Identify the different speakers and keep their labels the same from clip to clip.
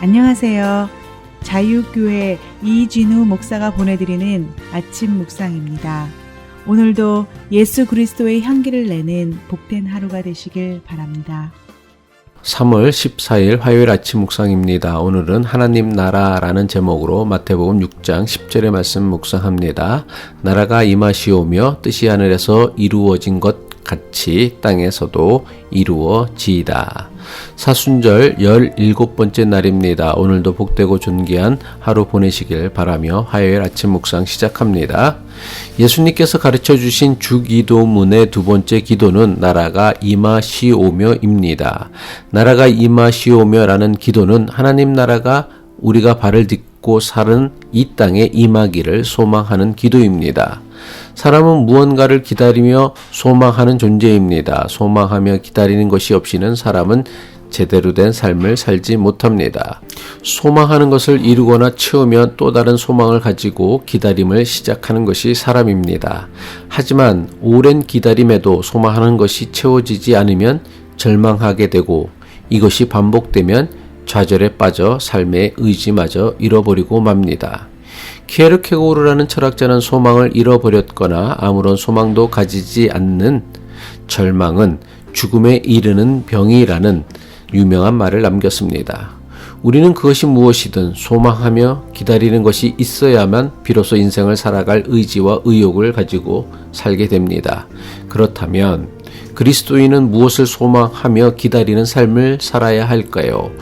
Speaker 1: 안녕하세요. 자유교회 이진우 목사가 보내드리는 아침 묵상입니다. 오늘도 예수 그리스도의 향기를 내는 복된 하루가 되시길 바랍니다.
Speaker 2: 3월 14일 화요일 아침 묵상입니다. 오늘은 하나님 나라라는 제목으로 마태복음 6장 10절의 말씀 묵상합니다. 나라가 임하시오며 뜻이 하늘에서 이루어진 것 같이 땅에서도 이루어지이다. 사순절 17번째 날입니다. 오늘도 복되고 존귀한 하루 보내시길 바라며 화요일 아침 묵상 시작합니다. 예수님께서 가르쳐 주신 주기도문의 두 번째 기도는 나라가 임하시오며입니다. 나라가 임하시오며라는 기도는 하나님 나라가 우리가 발을 딛고 사는 이 땅에 임하기를 소망하는 기도입니다. 사람은 무언가를 기다리며 소망하는 존재입니다. 소망하며 기다리는 것이 없이는 사람은 제대로 된 삶을 살지 못합니다. 소망하는 것을 이루거나 채우면 또 다른 소망을 가지고 기다림을 시작하는 것이 사람입니다. 하지만 오랜 기다림에도 소망하는 것이 채워지지 않으면 절망하게 되고 이것이 반복되면 좌절에 빠져 삶의 의지마저 잃어버리고 맙니다. 키에르케고르라는 철학자는 소망을 잃어버렸거나 아무런 소망도 가지지 않는 절망은 죽음에 이르는 병이라는 유명한 말을 남겼습니다. 우리는 그것이 무엇이든 소망하며 기다리는 것이 있어야만 비로소 인생을 살아갈 의지와 의욕을 가지고 살게 됩니다. 그렇다면 그리스도인은 무엇을 소망하며 기다리는 삶을 살아야 할까요?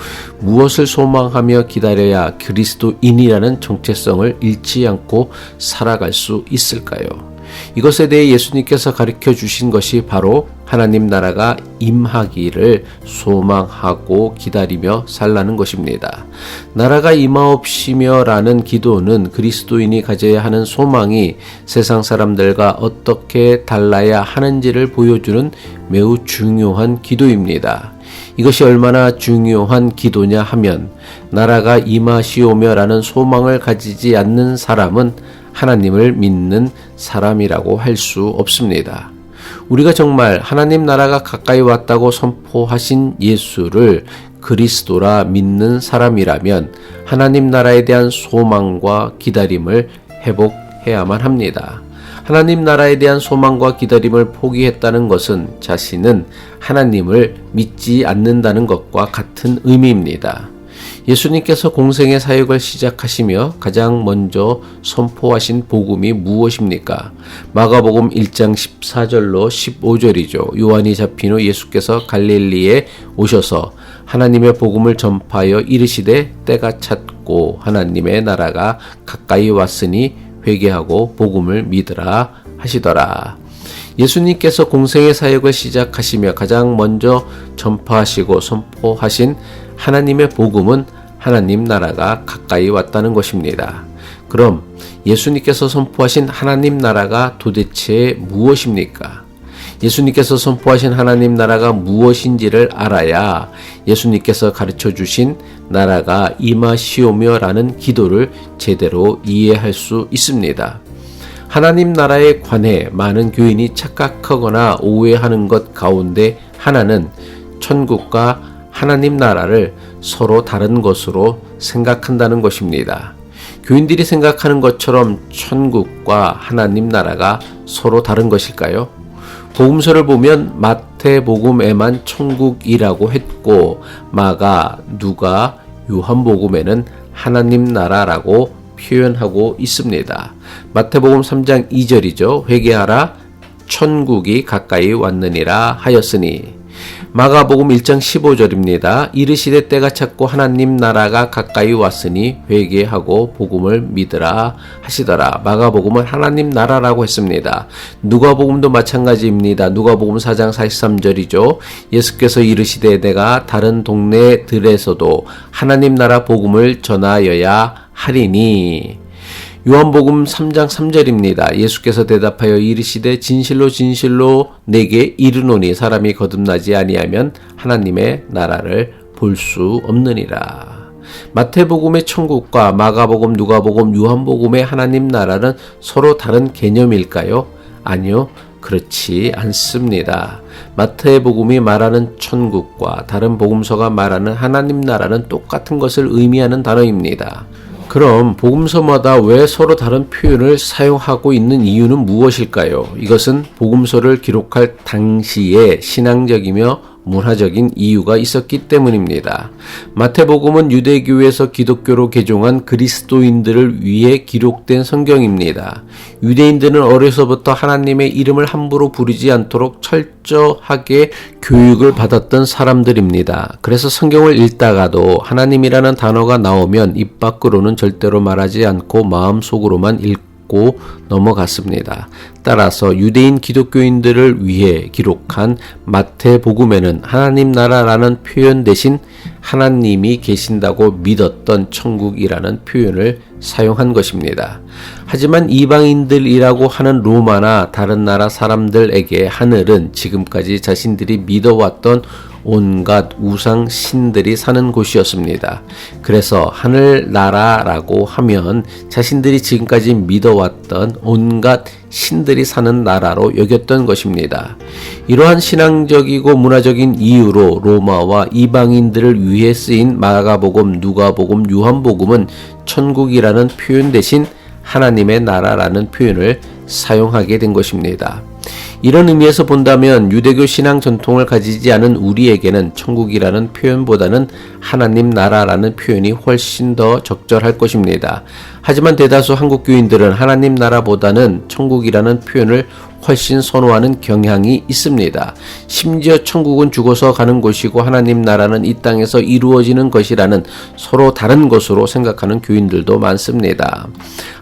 Speaker 2: 무엇을 소망하며 기다려야 그리스도인이라는 정체성을 잃지 않고 살아갈 수 있을까요? 이것에 대해 예수님께서 가르쳐 주신 것이 바로 하나님 나라가 임하기를 소망하고 기다리며 살라는 것입니다. 나라가 임하옵시며라는 기도는 그리스도인이 가져야 하는 소망이 세상 사람들과 어떻게 달라야 하는지를 보여주는 매우 중요한 기도입니다. 이것이 얼마나 중요한 기도냐 하면 나라가 임하시오며라는 소망을 가지지 않는 사람은 하나님을 믿는 사람이라고 할 수 없습니다. 우리가 정말 하나님 나라가 가까이 왔다고 선포하신 예수를 그리스도라 믿는 사람이라면 하나님 나라에 대한 소망과 기다림을 회복해야만 합니다. 하나님 나라에 대한 소망과 기다림을 포기했다는 것은 자신은 하나님을 믿지 않는다는 것과 같은 의미입니다. 예수님께서 공생의 사역을 시작하시며 가장 먼저 선포하신 복음이 무엇입니까? 마가복음 1장 14절로 15절이죠. 요한이 잡힌 후 예수께서 갈릴리에 오셔서 하나님의 복음을 전파하여 이르시되 때가 찼고 하나님의 나라가 가까이 왔으니 회개하고 복음을 믿으라 하시더라. 예수님께서 공생의 사역을 시작하시며 가장 먼저 전파하시고 선포하신 하나님의 복음은 하나님 나라가 가까이 왔다는 것입니다. 그럼 예수님께서 선포하신 하나님 나라가 도대체 무엇입니까? 예수님께서 선포하신 하나님 나라가 무엇인지를 알아야 예수님께서 가르쳐 주신 나라가 임하시오며라는 기도를 제대로 이해할 수 있습니다. 하나님 나라에 관해 많은 교인이 착각하거나 오해하는 것 가운데 하나는 천국과 하나님 나라를 서로 다른 것으로 생각한다는 것입니다. 교인들이 생각하는 것처럼 천국과 하나님 나라가 서로 다른 것일까요? 복음서를 보면 마태복음에만 천국이라고 했고 마가, 누가, 요한복음에는 하나님 나라라고 표현하고 있습니다. 마태복음 3장 2절이죠. 회개하라 천국이 가까이 왔느니라 하였으니. 마가복음 1장 15절입니다. 이르시되 때가 찼고 하나님 나라가 가까이 왔으니 회개하고 복음을 믿으라 하시더라. 마가복음은 하나님 나라라고 했습니다. 누가복음도 마찬가지입니다. 누가복음 4장 43절이죠. 예수께서 이르시되 내가 다른 동네들에서도 하나님 나라 복음을 전하여야 하리니. 요한복음 3장 3절입니다. 예수께서 대답하여 이르시되 진실로 진실로 내게 이르노니 사람이 거듭나지 아니하면 하나님의 나라를 볼 수 없느니라. 마태복음의 천국과 마가복음, 누가복음, 요한복음의 하나님 나라는 서로 다른 개념일까요? 아니요. 그렇지 않습니다. 마태복음이 말하는 천국과 다른 복음서가 말하는 하나님 나라는 똑같은 것을 의미하는 단어입니다. 그럼 복음서마다 왜 서로 다른 표현을 사용하고 있는 이유는 무엇일까요? 이것은 복음서를 기록할 당시에 신앙적이며 문화적인 이유가 있었기 때문입니다. 마태복음은 유대교에서 기독교로 개종한 그리스도인들을 위해 기록된 성경입니다. 유대인들은 어려서부터 하나님의 이름을 함부로 부르지 않도록 철저하게 교육을 받았던 사람들입니다. 그래서 성경을 읽다가도 하나님이라는 단어가 나오면 입 밖으로는 절대로 말하지 않고 마음속으로만 읽고 넘어갔습니다. 따라서 유대인 기독교인들을 위해 기록한 마태복음에는 하나님 나라라는 표현 대신 하나님이 계신다고 믿었던 천국이라는 표현을 사용한 것입니다. 하지만 이방인들이라고 하는 로마나 다른 나라 사람들에게 하늘은 지금까지 자신들이 믿어왔던 온갖 우상 신들이 사는 곳이었습니다. 그래서 하늘나라라고 하면 자신들이 지금까지 믿어왔던 온갖 신들이 사는 나라로 여겼던 것입니다. 이러한 신앙적이고 문화적인 이유로 로마와 이방인들을 위해 쓰인 마가복음, 누가복음, 요한복음은 천국이라는 표현 대신 하나님의 나라라는 표현을 사용하게 된 것입니다. 이런 의미에서 본다면 유대교 신앙 전통을 가지지 않은 우리에게는 천국이라는 표현보다는 하나님 나라라는 표현이 훨씬 더 적절할 것입니다. 하지만 대다수 한국교인들은 하나님 나라보다는 천국이라는 표현을 훨씬 선호하는 경향이 있습니다. 심지어 천국은 죽어서 가는 곳이고 하나님 나라는 이 땅에서 이루어지는 것이라는 서로 다른 것으로 생각하는 교인들도 많습니다.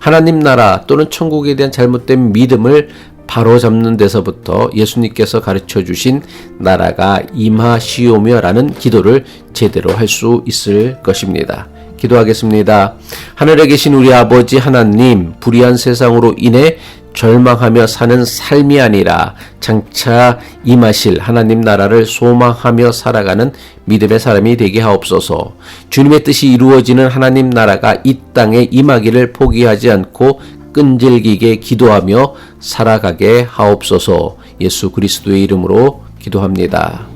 Speaker 2: 하나님 나라 또는 천국에 대한 잘못된 믿음을 바로잡는 데서부터 예수님께서 가르쳐 주신 나라가 임하시오며 라는 기도를 제대로 할 수 있을 것입니다. 기도하겠습니다. 하늘에 계신 우리 아버지 하나님, 불의한 세상으로 인해 절망하며 사는 삶이 아니라 장차 임하실 하나님 나라를 소망하며 살아가는 믿음의 사람이 되게 하옵소서. 주님의 뜻이 이루어지는 하나님 나라가 이 땅에 임하기를 포기하지 않고 끈질기게 기도하며 살아가게 하옵소서. 예수 그리스도의 이름으로 기도합니다.